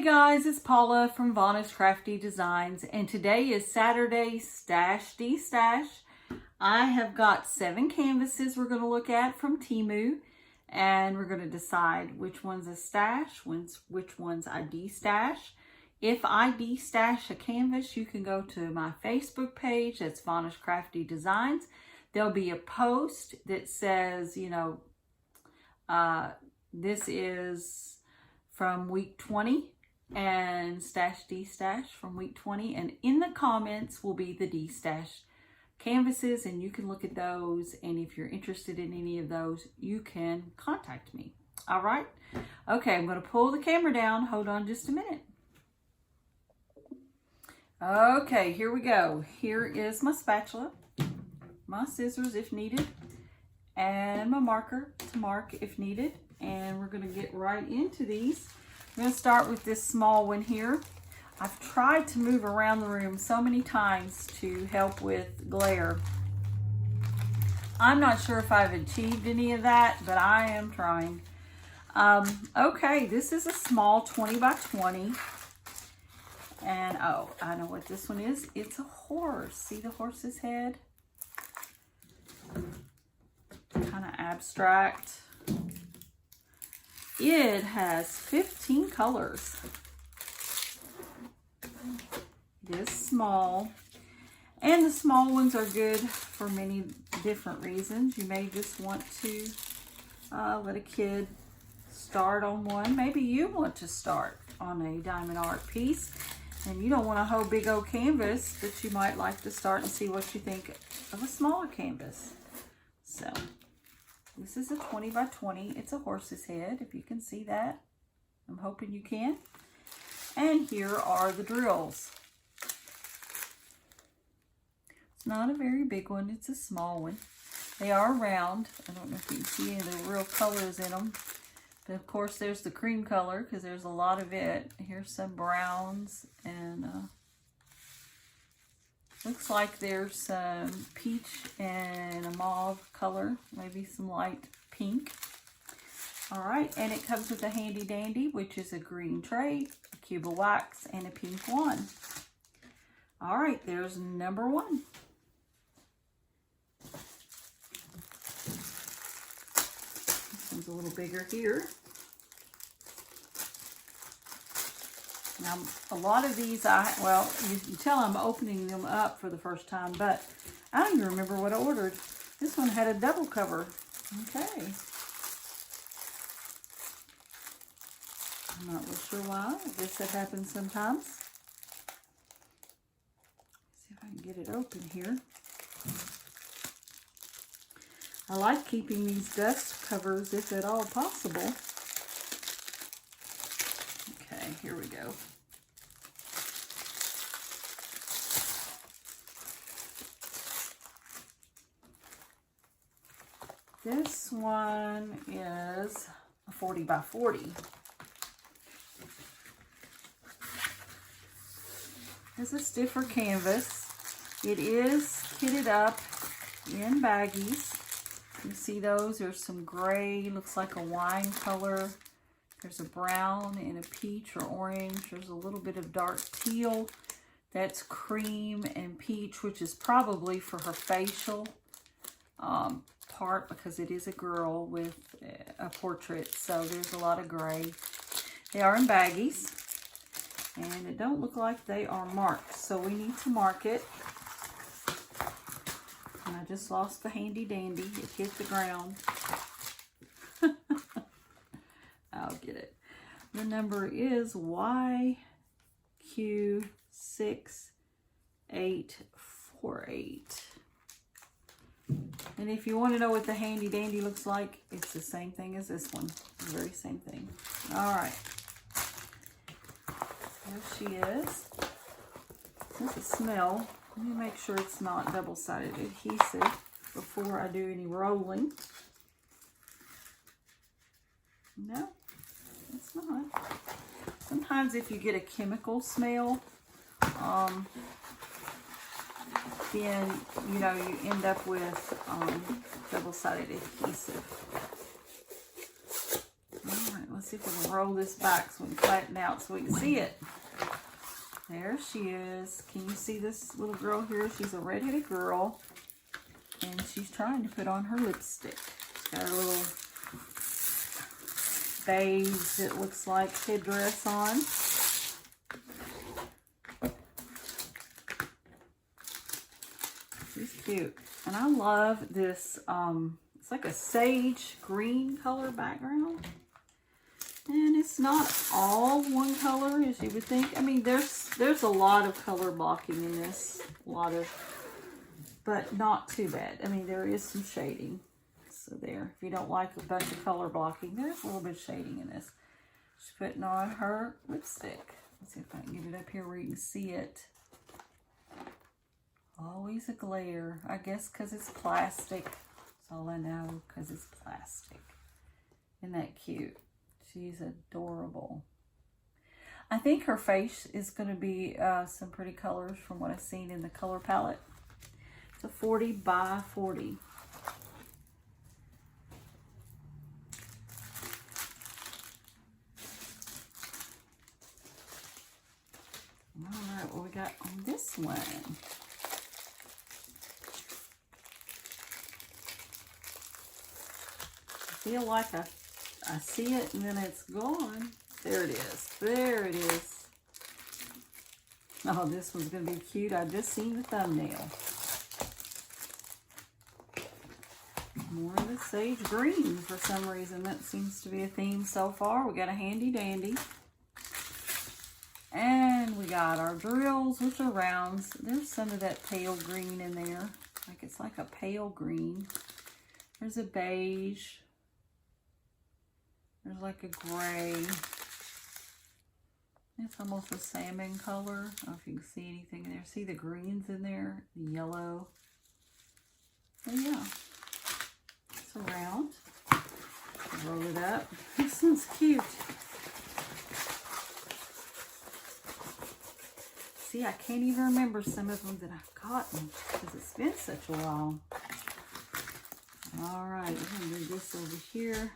guys, it's Paula from Vonna's Crafty Designs, and today is Saturday Stash D-Stash. I have got 7 canvases we're going to look at from Temu, and we're going to decide which one's a stash, which one's I de-stash. If I de-stash a canvas, you can go to my Facebook page, that's Vonna's Crafty Designs. There'll be a post that says, this is from week 20 and stash de-stash from week 20, and in the comments will be the de-stash canvases, and you can look at those, and if you're interested in any of those, you can contact me. All right, okay, I'm going to pull the camera down. Hold on just a minute. Okay, here we go. Here is my spatula, my scissors if needed, and my marker to mark if needed. And we're going to get right into these. I'm going to start with this small one here. I've tried to move around the room so many times to help with glare. I'm not sure if I've achieved any of that, but I am trying. Okay, this is a small 20 by 20. And oh, I know what this one is. It's a horse. See the horse's head? Kind of abstract. It has 15 colors. It is small, and the small ones are good for many different reasons. You may just want to let a kid start on one. Maybe you want to start on a diamond art piece, and you don't want a whole big old canvas, but you might like to start and see what you think of a smaller canvas. So this is a 20 by 20. It's a horse's head, if you can see that. I'm hoping you can. And here are the drills. It's not a very big one. It's a small one. They are round. I don't know if you can see any of the real colors in them. But of course, there's the cream color because there's a lot of it. Here's some browns, and looks like there's some peach and a mauve color, maybe some light pink. All right, and it comes with a handy dandy, which is a green tray, a cube of wax, and a pink one. All right, there's number 1. This one's a little bigger here. Now, a lot of these, well, you can tell I'm opening them up for the first time, but I don't even remember what I ordered. This one had a double cover. Okay. I'm not real sure why. I guess that happens sometimes. Let's see if I can get it open here. I like keeping these dust covers if at all possible. Okay, here we go. This one is a 40 by 40. It's a stiffer canvas. It is kitted up in baggies. You see those? There's some gray, looks like a wine color. There's a brown and a peach or orange. There's a little bit of dark teal. That's cream and peach, which is probably for her facial part, because it is a girl with a portrait, so there's a lot of gray. They are in baggies, and it don't look like they are marked, so we need to mark it. And I just lost the handy dandy. It hit the ground. I'll get it. The number is YQ6848. And if you want to know what the handy dandy looks like, it's the same thing as this one. The very same thing. All right. There she is. There's a smell. Let me make sure it's not double-sided adhesive before I do any rolling. No, it's not. Sometimes if you get a chemical smell, then, you end up with double-sided adhesive. All right, let's see if we can roll this back so we can flatten out so we can see it. There she is. Can you see this little girl here? She's a redheaded girl. And she's trying to put on her lipstick. She's got her little beige, it looks like, headdress on. She's cute. And I love this, it's like a sage green color background. And it's not all one color as you would think. I mean, there's a lot of color blocking in this. But not too bad. I mean, there is some shading. So there, if you don't like a bunch of color blocking, there's a little bit of shading in this. She's putting on her lipstick. Let's see if I can get it up here where you can see it. Always a glare. I guess because it's plastic. That's all I know, because it's plastic. Isn't that cute? She's adorable. I think her face is going to be some pretty colors from what I've seen in the color palette. It's a 40 by 40. All right, what we got on this one? I feel like I see it and then it's gone. There it is. There it is. Oh, this one's going to be cute. I just seen the thumbnail. More of the sage green for some reason. That seems to be a theme so far. We got a handy dandy. And we got our drills, which are rounds. There's some of that pale green in there. Like it's like a pale green. There's a beige. There's like a gray. It's almost a salmon color. I don't know if you can see anything in there. See the greens in there? The yellow. So yeah. It's a round. Roll it up. This one's cute. See, I can't even remember some of them that I've gotten because it's been such a while. All right, we're going to move this over here.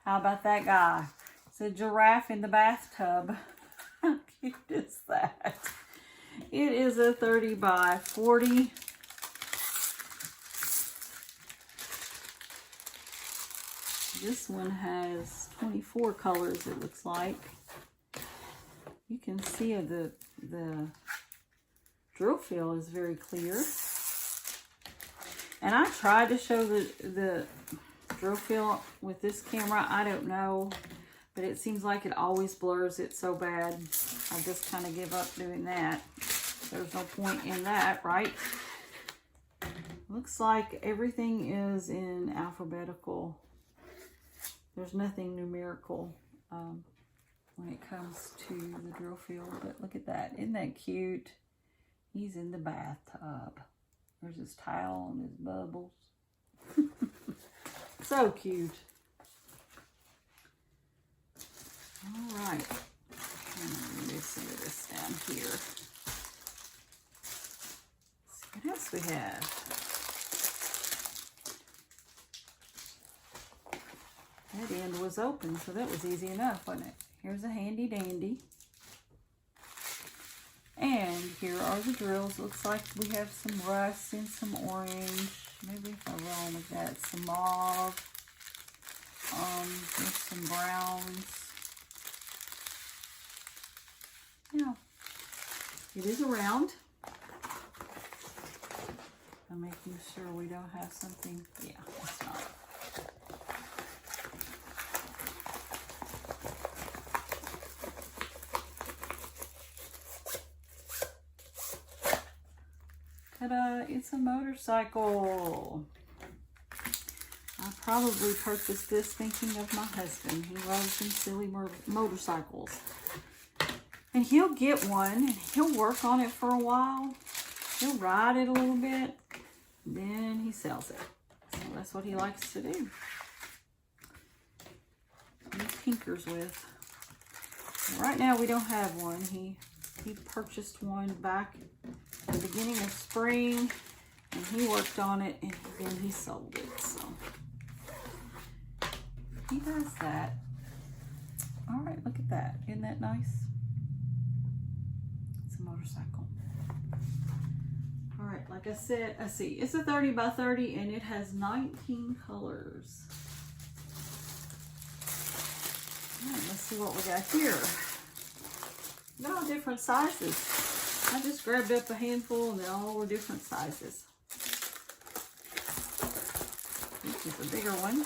How about that guy? It's a giraffe in the bathtub. How cute is that? It is a 30 by 40. This one has 24 colors, it looks like. You can see the drill fill is very clear. And I tried to show the drill fill with this camera. I don't know, but it seems like it always blurs it so bad. I just kind of give up doing that. There's no point in that, right? Looks like everything is in alphabetical. There's nothing numerical when it comes to the drill fill, but look at that. Isn't that cute? He's in the bathtub. There's his towel and his bubbles. So cute. All right. Move some of this down here. Let's see what else we have. That end was open, so that was easy enough, wasn't it? Here's a handy dandy. And here are the drills. Looks like we have some rust and some orange. Maybe if I roll with that, some mauve. There's some browns. Yeah. It is a round. I'm making sure we don't have something. Yeah, it's not. Ta-da, it's a motorcycle. I probably purchased this thinking of my husband. He loves them silly motorcycles. And he'll get one and he'll work on it for a while. He'll ride it a little bit, then he sells it. So that's what he likes to do. He tinkers with. Right now we don't have one. He purchased one back at the beginning of spring, and he worked on it, and then he sold it. So he does that. All right, look at that. Isn't that nice? It's a motorcycle. All right, like I said, let's see. It's a 30 by 30 and it has 19 colors. All right, let's see what we got here. They're all different sizes. I just grabbed up a handful and they all were different sizes. This is a bigger one.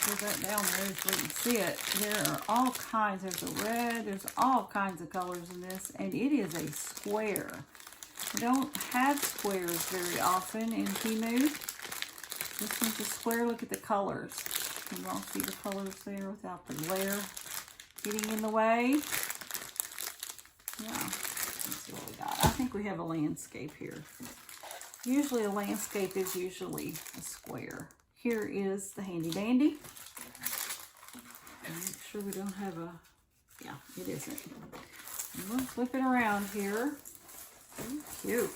Put that down there so you can see it. There are all kinds. There's a red. There's all kinds of colors in this. And it is a square. We don't have squares very often in Temu. This one's a square. Look at the colors. Can you all see the colors there without the glare getting in the way? Yeah. Let's see what we got. I think we have a landscape here. Usually a landscape is usually a square. Here is the handy dandy. Make sure we don't have a, yeah, it isn't. And we'll flip it around here. Cute.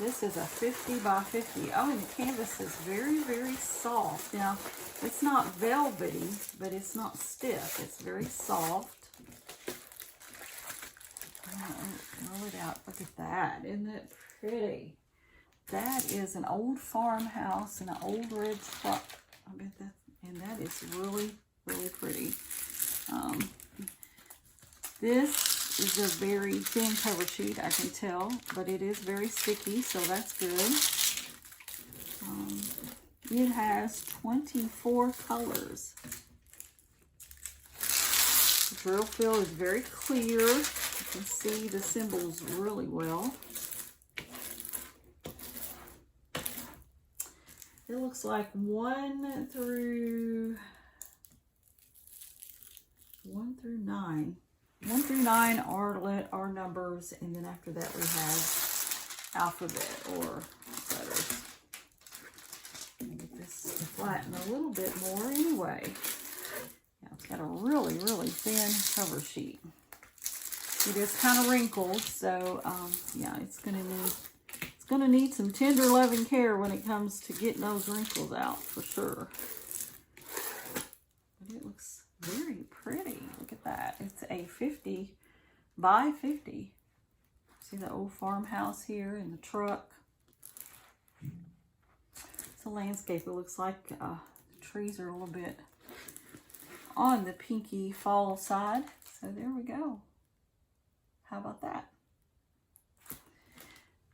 This is a 50 by 50. Oh, and the canvas is very, very soft. Now, it's not velvety, but it's not stiff. It's very soft. Roll it out. Look at that. Isn't that pretty? That is an old farmhouse and an old red truck. I bet that, and that is really, really pretty. This is a very thin cover sheet, I can tell, but it is very sticky, so that's good. It has 24 colors. The drill fill is very clear. You can see the symbols really well. It looks like 1 through 9. 1 through 9 are numbers, and then after that we have alphabet or letters. Get this to flatten a little bit more anyway. Now it's got a really, really thin cover sheet. It is kind of wrinkled, so yeah, it's gonna need some tender loving care when it comes to getting those wrinkles out for sure. But it looks very pretty. Look at that. It's a 50 by 50. See the old farmhouse here and the truck. It's a landscape. It looks like the trees are a little bit on the pinky fall side. So there we go. How about that?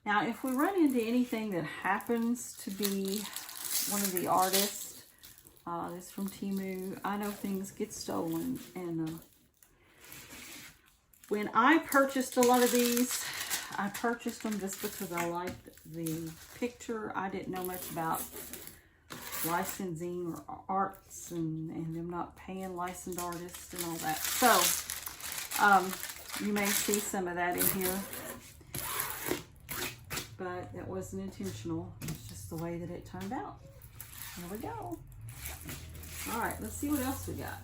Now, if we run into anything that happens to be one of the artists, this from Temu, I know things get stolen. And when I purchased a lot of these, I purchased them just because I liked the picture. I didn't know much about licensing or arts and them not paying licensed artists and all that. So, you may see some of that in here. But that wasn't intentional. It's just the way that it turned out. There we go. All right, let's see what else we got.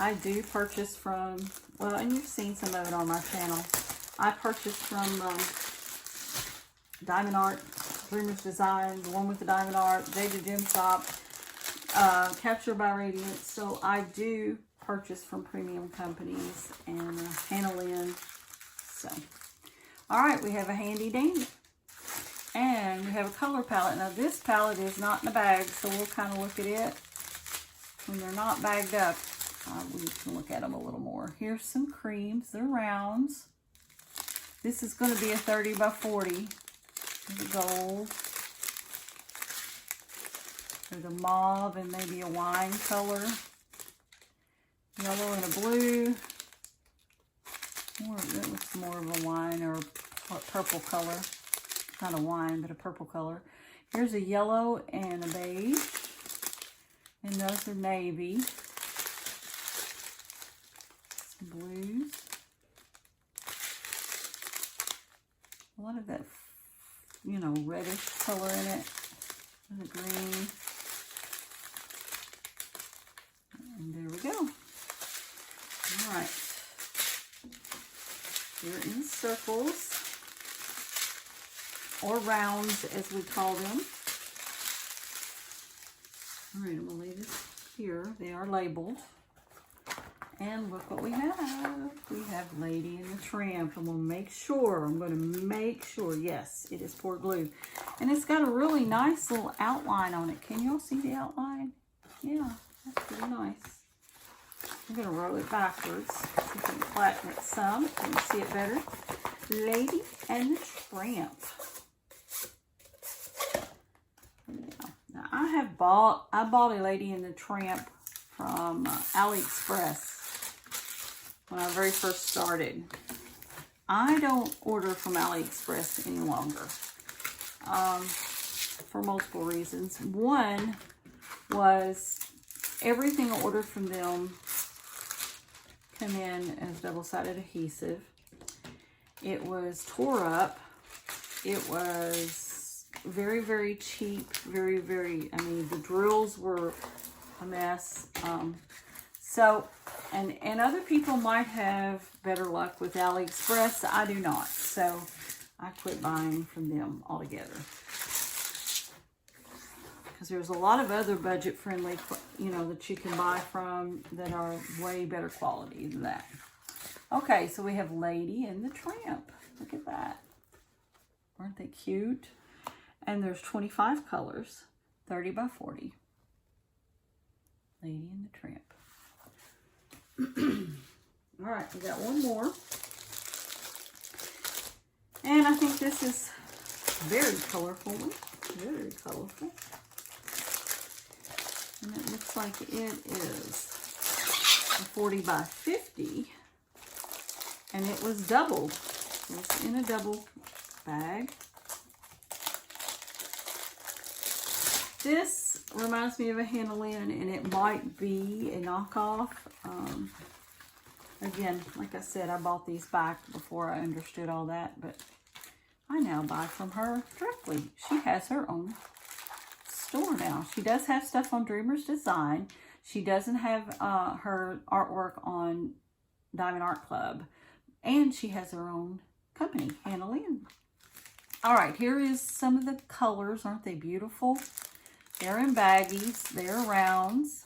I do purchase from, well, and you've seen some of it on my channel. I purchased from Diamond Art, Dreamer's Design, the one with the Diamond Art, Jada Gem Shop, Capture by Radiance. So I do purchase from premium companies and Hannah Lynn. So, all right, we have a handy dandy. And we have a color palette. Now this palette is not in a bag, so we'll kind of look at it. When they're not bagged up, we can look at them a little more. Here's some creams. They're rounds. This is going to be a 30 by 40. There's a gold. There's a mauve and maybe a wine color. Yellow and a blue. That looks more of a wine or a purple color. Not a wine, but a purple color. Here's a yellow and a beige. And those are navy. Some blues. A lot of that, you know, reddish color in it. And the green. And there we go. All right. They're in circles. or rounds as we call them. All right, I'm gonna lay this here. They are labeled. And look what we have. We have Lady and the Tramp. I'm going to make sure, yes, it is pour glue. And it's got a really nice little outline on it. Can y'all see the outline? Yeah, that's pretty nice. I'm going to roll it backwards so you can flatten it some so you can see it better. Lady and the Tramp. Yeah. Now, I bought a Lady and the Tramp from AliExpress. When I very first started. I don't order from AliExpress any longer for multiple reasons. One was everything I ordered from them come in as double-sided adhesive. It was tore up. It was very, very cheap. Very, very, I mean, the drills were a mess. And other people might have better luck with AliExpress. I do not. So I quit buying from them altogether. Because there's a lot of other budget-friendly, that you can buy from that are way better quality than that. Okay, so we have Lady and the Tramp. Look at that. Aren't they cute? And there's 25 colors, 30 by 40. Lady and the Tramp. All right, we got one more. And I think this is very colorful. Very colorful. And it looks like it is a 40 by 50. And it was doubled. It was in a double bag. This reminds me of a Hannah Lynn, and it might be a knockoff. Again, like I said, I bought these back before I understood all that, but I now buy from her directly. She has her own store now. She does have stuff on Dreamer's Design. She doesn't have her artwork on Diamond Art Club, and she has her own company, Hannah Lynn. All right, here is some of the colors. Aren't they beautiful? They're in baggies. They're rounds.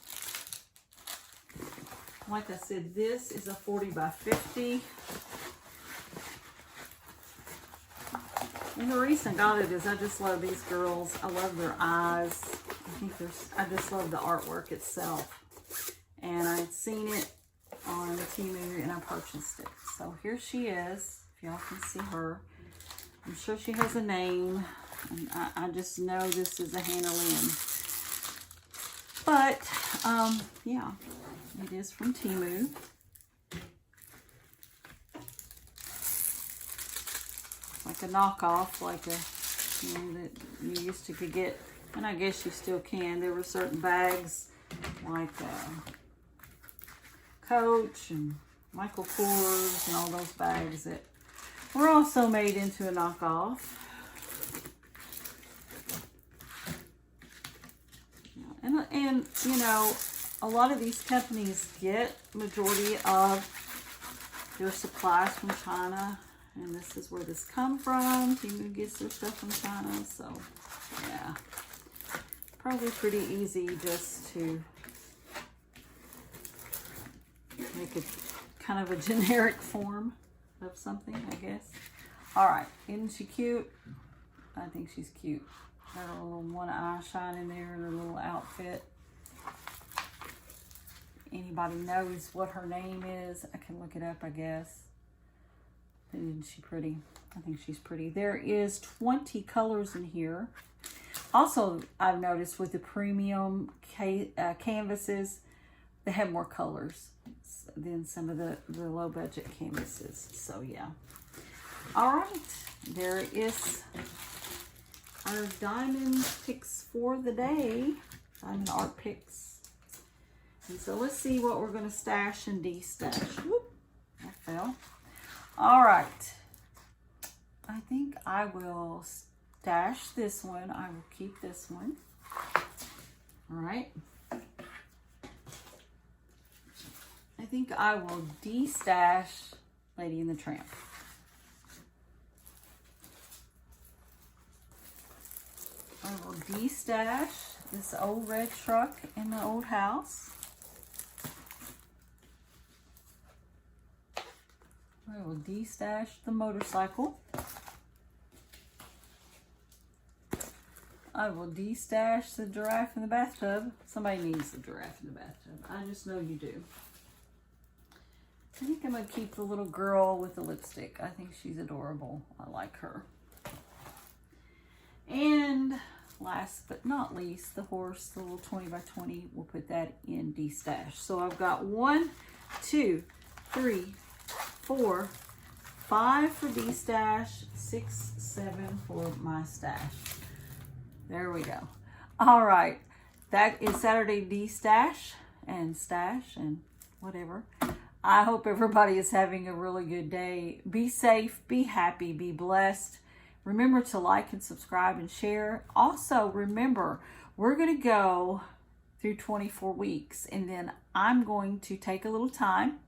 Like I said, this is a 40 by 50. And the reason I got it is I just love these girls. I love their eyes. I just love the artwork itself. And I had seen it on Temu and I purchased it. So here she is. If y'all can see her. I'm sure she has a name. And I just know this is a Hannah Lynn. But, yeah. It is from Temu. Like a knockoff, like that you used to could get, and I guess you still can. There were certain bags like Coach and Michael Kors and all those bags that were also made into a knockoff. And you know, a lot of these companies get majority of their supplies from China, and this is where this comes from. Temu gets their stuff from China, so yeah, probably pretty easy just to make it kind of a generic form of something, I guess. All right, isn't she cute? I think she's cute. Got a little one eye shining there in her little outfit. Anybody knows what her name is, I can look it up, I guess. Isn't she pretty? I think she's pretty. There is 20 colors in here. Also, I've noticed with the premium canvases, they have more colors than some of the low budget canvases. So yeah. All right, there is our diamond picks for the day. Diamond art picks. And so let's see what we're going to stash and de-stash. Whoop, that fell. All right. I think I will stash this one. I will keep this one. All right. I think I will de-stash Lady and the Tramp. I will de-stash this old red truck in the old house. I will de-stash the motorcycle. I will de-stash the giraffe in the bathtub. Somebody needs the giraffe in the bathtub. I just know you do. I think I'm going to keep the little girl with the lipstick. I think she's adorable. I like her. And last but not least, the horse, the little 20 by 20, we'll put that in de-stash. So I've got 1, 2, 3, 4, 5 for de-stash, 6, 7 for my stash. There we go. All right, that is Saturday de-stash and stash and whatever. I hope everybody is having a really good day. Be safe, be happy, be blessed. Remember to like and subscribe and share. Also, remember, we're going to go through 24 weeks, and then I'm going to take a little time.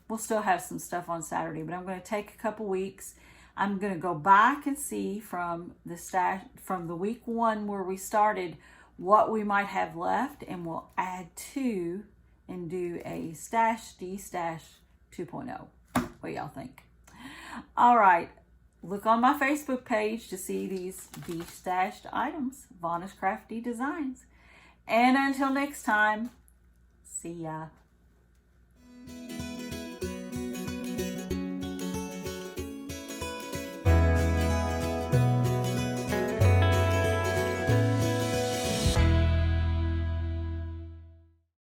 We'll still have some stuff on Saturday, but I'm going to take a couple weeks. I'm going to go back and see from the stash, from the week 1 where we started, what we might have left, and we'll add to and do a stash de-stash 2.0. What do y'all think? All right. Look on my Facebook page to see these de-stashed items, Vonna's Crafty Designs. And until next time, see ya.